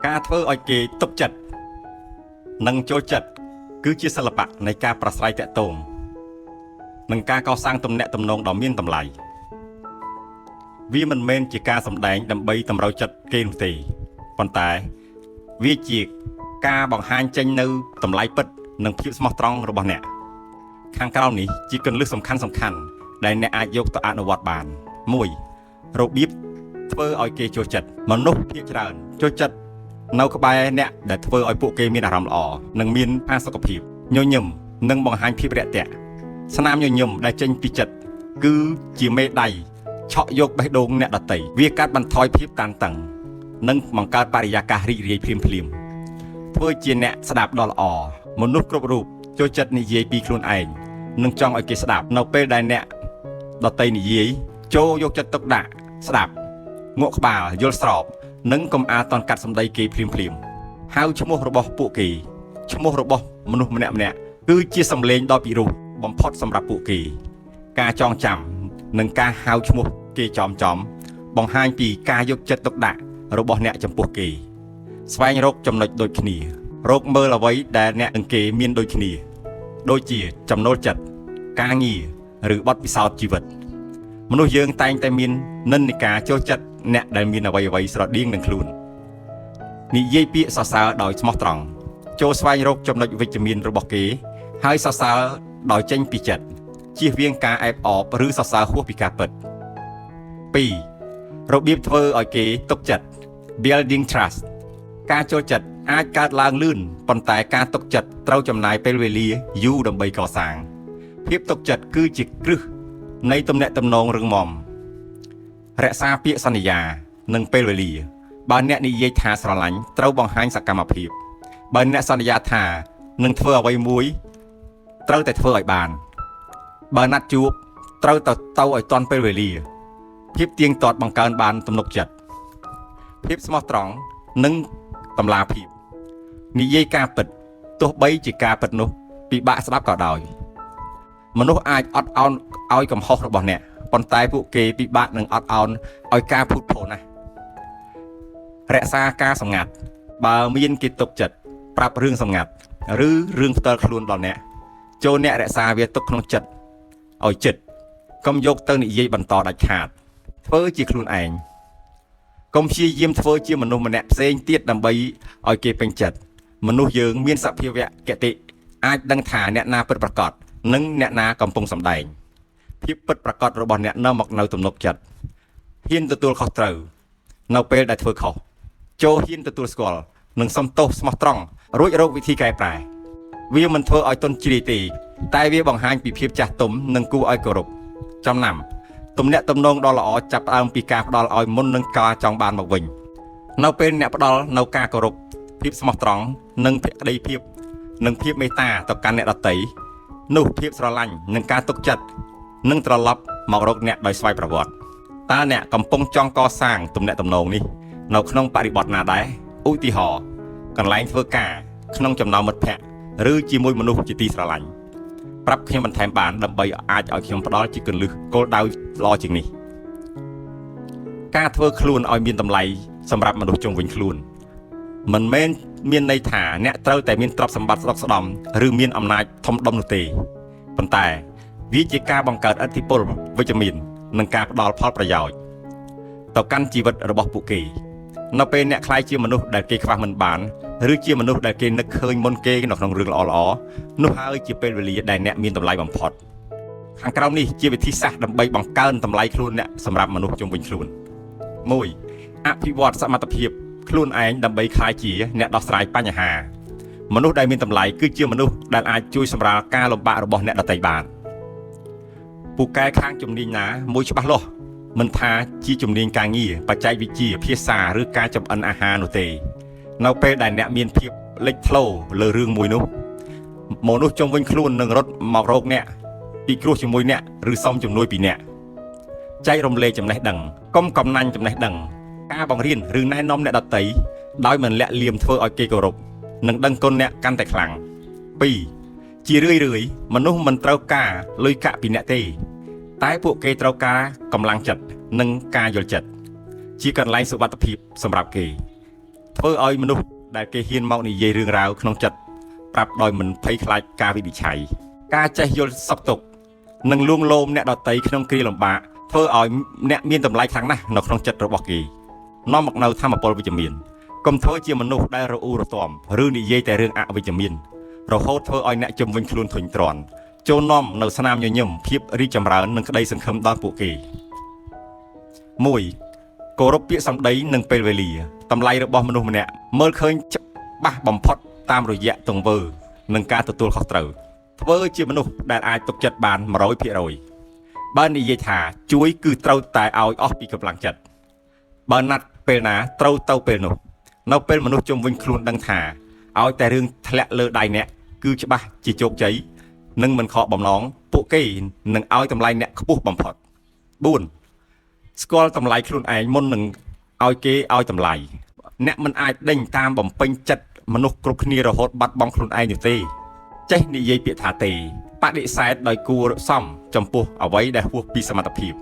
ការធ្វើឲ្យគេទុកចិត្តនិងចូលចិត្តគឺជាសិល្បៈនៃការប្រស្រ័យទាក់ទងនិងការកសាងទំនាក់ទំនងដ៏មានតម្លៃវាមិនមែនជាការសម្ដែងដើម្បីតម្រូវចិត្តគេនោះទេប៉ុន្តែវាជាការបង្ហាញចេញនៅតម្លៃពិតនិងភាពស្មោះត្រង់របស់អ្នកខាងក្រោមនេះជាគន្លឹះសំខាន់ដែលអ្នកអាចយកទៅអនុវត្តបាន 1. របៀបធ្វើឲ្យគេចូលចិត្តមនុស្សភាគច្រើនចូលចិត្តនៅក្បែរអ្នកដែលធ្វើឲ្យពួកគេមានអារម្មណ៍ល្អនិងមានផាសុកភាពញញឹមនិងបង្ហាញភាពរាក់ទាក់ស្នាមញញឹមដែលចេញពីចិត្តគឺជាមេដៃឆក់យកបេះដូងអ្នកដទៃវាកាត់បន្ថយភាពតានតឹងនិងបង្កើតបរិយាកាសរីករាយភ្លាមធ្វើជាអ្នកស្ដាប់ដ៏ល្អមនុស្សគ្រប់រូបចូលចិត្តនិយាយពីខ្លួនឯងនិងចង់ឲ្យគេស្ដាប់នៅពេលដែលអ្នកដទៃនិយាយចូលយកចិត្តទុកដាក់ស្ដាប់ងក់ក្បាលយល់ស្របនិងកុំអាលតន់កាត់សម្ដីគេភ្លាមហៅឈ្មោះរបស់ពួកគេឈ្មោះរបស់មនុស្សម្នាក់គឺជាសម្លេងដ៏ពិរោះបំផុតសម្រាប់ពួកគេការចងចាំនិងការហៅឈ្មោះគេចំបង្ហាញពីការយកចិត្តទុកដាក់របស់អ្នកចំពោះគេស្វែងរកចំណុចដូចគ្នារកមើលអ្វីដែលអ្នកនិងគេមានដូចគ្នាដូចជាចំណូលចិត្តការងារឬបទពិសោធន៍ជីវិតមនុស្សយើងតែងតែមាននិន្នាការចូលចិត្តអ្នកដែលមានអ្វីស្រដៀងនឹងខ្លួននិយាយពាក្យសរសើរដោយស្មោះត្រង់ចូលស្វែងរកចំណុចវិជ្ជមានរបស់គេហើយសរសើរដោយចេញពីចិត្តជៀសវាងការអែបអបឬសរសើរហួសពីការពិត 2. របៀបធ្វើឲ្យគេទុកចិត្ត building trust ការចូលចិត្តអាចកើតឡើងលឿនប៉ុន្តែការទុកចិត្តត្រូវចំណាយពេលវេលាយូរដើម្បីកសាងភាពទុកចិត្តគឺជាគ្រឹះនៃទំនាក់ទំនងរឹងមាំរក្សាពាក្យសន្យានិងពេលវេលាបើអ្នកនិយាយថាស្រឡាញ់ត្រូវបង្ហាញសកម្មភាពបើអ្នកសន្យាថានឹងធ្វើអ្វីមួយត្រូវតែធ្វើឲ្យបានបើណាត់ជួបត្រូវទៅឲ្យទាន់ពេលវេលាភាពទៀងទាត់បង្កើនបានទំនុកចិត្តភាពស្មោះត្រង់និងតម្លាភាពនិយាយការពិតទោះបីជាការពិតនោះពិបាកស្ដាប់ក៏ដោយមនុស្សអាចអត់ឱនឲ្យកំហុសរបស់អ្នកប៉ុន្តែពួកគេពិបាកនឹងអត់ឱនឲ្យការភូតភរណាស់រក្សាការសម្ងាត់បើមានគេទុកចិត្តប្រាប់រឿងសម្ងាត់ឬរឿងផ្ទាល់ខ្លួនដល់អ្នកចូលអ្នករក្សាវាទុកក្នុងចិត្តឲ្យចិត្តកុំយកទៅនិយាយបន្តដាច់ខាតធ្វើជាខ្លួនឯងកុំព្យាយាមធ្វើជាមនុស្សម្នាក់ផ្សេងទៀតដើម្បីឲ្យគេពេញចិត្តមនុស្សយើងមានសភាវៈគតិអាចដឹងថាអ្នកណាពិតប្រាកដនិងអ្នកណាកំពុងសម្ដែងភាពពិតប្រាកដរបស់អ្នកនៅមកនៅទំនុកចិត្តហ៊ានទទួលខុសត្រូវនៅពេលដែលធ្វើខុសចូលហ៊ានទទួលស្គាល់និងសុំទោសស្មោះត្រង់រួចរកវិធីកែប្រែវាមិនធ្វើឲ្យទន់ជ្រាយទេតែវាបង្ហាញពីភាពចាស់ទុំនិងគួរឲ្យគោរពចំណាំទំនាក់ទំនងដ៏ល្អចាប់ផ្ដើមពីការផ្ដល់ឲ្យមុននឹងការចង់បានមកវិញនៅពេលអ្នកផ្ដល់នៅការគោរពភាពស្មោះត្រង់និងភក្ដីភាពនិងភាពមេត្តាទៅកាន់អ្នកដទៃនោះភាពស្រឡាញ់និងការទុកចិត្តនឹងត្រឡប់មករកអ្នកដោយស្វ័យប្រវត្តិតើអ្នកកំពុងចង់កសាងទំនាក់ទំនងនេះនៅក្នុងបរិបទណាដែរឧទាហរណ៍កន្លែងធ្វើការក្នុងចំណោមមិត្តភ័ក្តិឬជាមួយមនុស្សជាទីស្រឡាញ់ប្រាប់ខ្ញុំបន្ថែមបានដើម្បីអាចឲ្យខ្ញុំផ្ដល់ជាគន្លឹះគោលដៅល្អជាងនេះការធ្វើខ្លួនឲ្យមានតម្លៃសម្រាប់មនុស្សជុំវិញខ្លួនមិនមែនមានន័យថាអ្នកត្រូវតែមានទ្រព្យសម្បត្តិស្ដុកស្ដំឬមានអំណាចធំដុំនោះទេប៉ុន្តែវាជាការបង្កើតឥទ្ធិពលវិជ្ជមាននិងការផ្ដល់ផលប្រយោជន៍ទៅកាន់ជីវិតរបស់ពួកគេនៅពេលអ្នកក្លាយជាមនុស្សដែលគេខ្វះមិនបានឬជាមនុស្សដែលគេនឹកឃើញមុនគេនៅក្នុងរឿងល្អៗនោះហើយជាពេលវេលាដែលអ្នកមានតម្លៃបំផុតខាងក្រោមនេះជាវិធីសាស្ត្រដើម្បីបង្កើនតម្លៃខ្លួនអ្នកសម្រាប់មនុស្សជុំវិញខ្លួន 1. អភិវឌ្ឍសមត្ថភាពខ្លួនឯងដើម្បីក្លាយជាអ្នកដោះស្រាយបញ្ហាមនុស្សដែលមានតម្លៃគឺជាមនុស្សដែលអាចជួយសម្រាលការលំបាករបស់អ្នកដទៃបានពូកែខាងជំនាញណាមួយច្បាស់លាស់មិនថាជាជំនាញការងារបច្ចេកវិទ្យាភាសាឬការចម្អិនអាហារនោះទេនៅពេលដែលអ្នកមានភាពលេចធ្លោលើរឿងមួយនោះមនុស្សជុំវិញខ្លួននឹងរត់មករកអ្នកពីគ្រោះជាមួយអ្នកឬសុំជំនួយពីអ្នកចែករំលែកចំណេះដឹងកុំកំណាញ់ចំណេះដឹងការបង្រៀនឬណែនាំអ្នកដទៃដោយមិនលាក់លៀមធ្វើឲ្យគេគោរពនិងដឹងគុណអ្នកកាន់តែខ្លាំង 2. ជារឿយមនុស្សមិនត្រូវការលុយកាក់ពីអ្នកទេតែពួកគេត្រូវការកម្លាំងចិត្តនិងការយល់ចិត្តជាកន្លែងសុវត្ថិភាពសម្រាប់គេ ធ្វើឲ្យមនុស្សដែលគេហ៊ានមកនិយាយរឿងរ៉ាវក្នុងចិត្តប្រាប់ដោយមិនភ័យខ្លាចការវិនិច្ឆ័យការចេះយល់សុខទុក្ខនិងលួងលោមអ្នកដទៃក្នុងគ្រាលំបាកធ្វើឲ្យអ្នកមានតម្លៃខ្លាំងណាស់នៅក្នុងចិត្តរបស់គេនាំមកនៅធម៌ពលវិជ្ជមានកុំធ្វើជាមនុស្សដែលរអ៊ូរទាំឬនិយាយតែរឿងអវិជ្ជមានរហូតធ្វើឲ្យអ្នកជំវិញខ្លួនធុញទ្រាន់ចូលនាំនៅស្នាមញញឹមភាពរីកចម្រើននិងក្តីសង្ឃឹមដល់ពួកគេ1គោរពពាក្យសម្ដីនិងពេលវេលាតម្លៃរបស់មនុស្សម្នាក់មើលឃើញច្បាស់បំផុតតាមរយៈទង្វើនិងការទទួលខុសត្រូវធ្វើជាមនុស្សដែលអាចទុកចិត្តបាន 100% បើនិយាយថាជួយគឺត្រូវតែឲ្យអស់ពីកម្លាំងចិត្តបើណាត់ពេលណាត្រូវទៅពេលនោះនៅពេលមនុស្សជុំវិញខ្លួនដឹងថាឲ្យតែរឿងធ្លាក់លើដៃអ្នកគឺច្បាស់ជាជោគជ័យនិងមិនខកបំណងពួកគេនឹងឲ្យតម្លៃអ្នកខ្ពស់បំផុត4ស្គាល់តម្លៃខ្លួនឯងមុននឹងឲ្យគេឲ្យតម្លៃអ្នកមិនអាចដេញតាមបំពេញចិត្តមនុស្សគ្រប់គ្នារហូតបាត់បង់ខ្លួនឯងនោះទេចេះនិយាយពាក្យថាទេបដិសេធដោយគួរសមចំពោះអ្វីដែលហួសពីសមត្ថភាព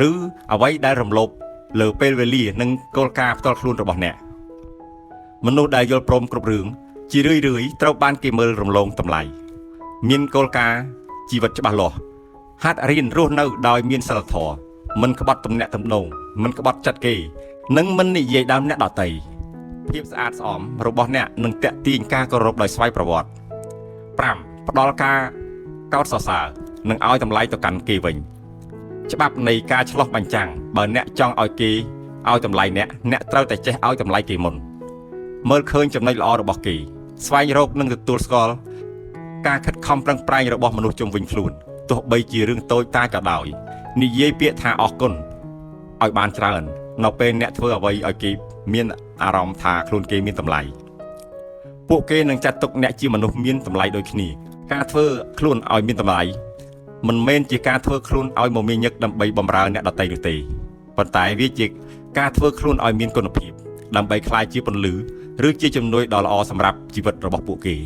ឬអ្វីដែលរំលោភលើពេលវេលានិងគោលការណ៍ផ្ទាល់ខ្លួនរបស់អ្នកមនុស្សដែលយល់ព្រមគ្រប់រឿងជារឿយៗត្រូវបានគេមើលរំលងតម្លៃមានគោលការណ៍ជីវិតច្បាស់លាស់ហាត់រៀនរស់នៅដោយមានសិលធម៌មិនក្បត់ទំនាក់ទំនងមិនក្បត់ចិត្តគេនិងមិននិយាយដើមអ្នកដទៃភាពស្អាតស្អំរបស់អ្នកនឹងទាក់ទាញការគោរពដោយស្វ័យប្រវត្តិ5ផ្ដល់ការកោតសរសើរនិងឲ្យតម្លៃទៅកាន់គេវិញច្បាប់នៃការឆ្លោះបញ្ចាំងបើអ្នកចង់ឲ្យគេឲ្យតម្លៃអ្នកត្រូវតែចេះឲ្យតម្លៃគេមុនមើលឃើញចំណុចល្អរបស់គេស្វែងរកនិងទទួលស្គាល់ការខិតខំប្រឹងប្រែងរបស់មនុស្សជុំវិញខ្លួនទោះបីជារឿងតូចតាចក៏ដោយនិយាយពាក្យថាអរគុណឲ្យបានច្រើននៅពេលអ្នកធ្វើអ្វីឲ្យគេមានអារម្មណ៍ថាខ្លួនគេមានតម្លៃពួកគេនឹងចាត់ទុកអ្នកជាមនុស្សមានតម្លៃដូចគ្នាការធ្វើខ្លួនឲ្យមានតម្លៃមិនមែនជាការធ្វើខ្លួនឲ្យមមាញឹកដើម្បីបម្រើអ្នកដទៃនោះទេប៉ុន្តែវាជាការធ្វើខ្លួនឲ្យមានគុណភាពដើម្បីក្លាយជាពន្លឺឬជាជំនួយដ៏ល្អសម្រាប់ជីវិតរបស់ពួកគេ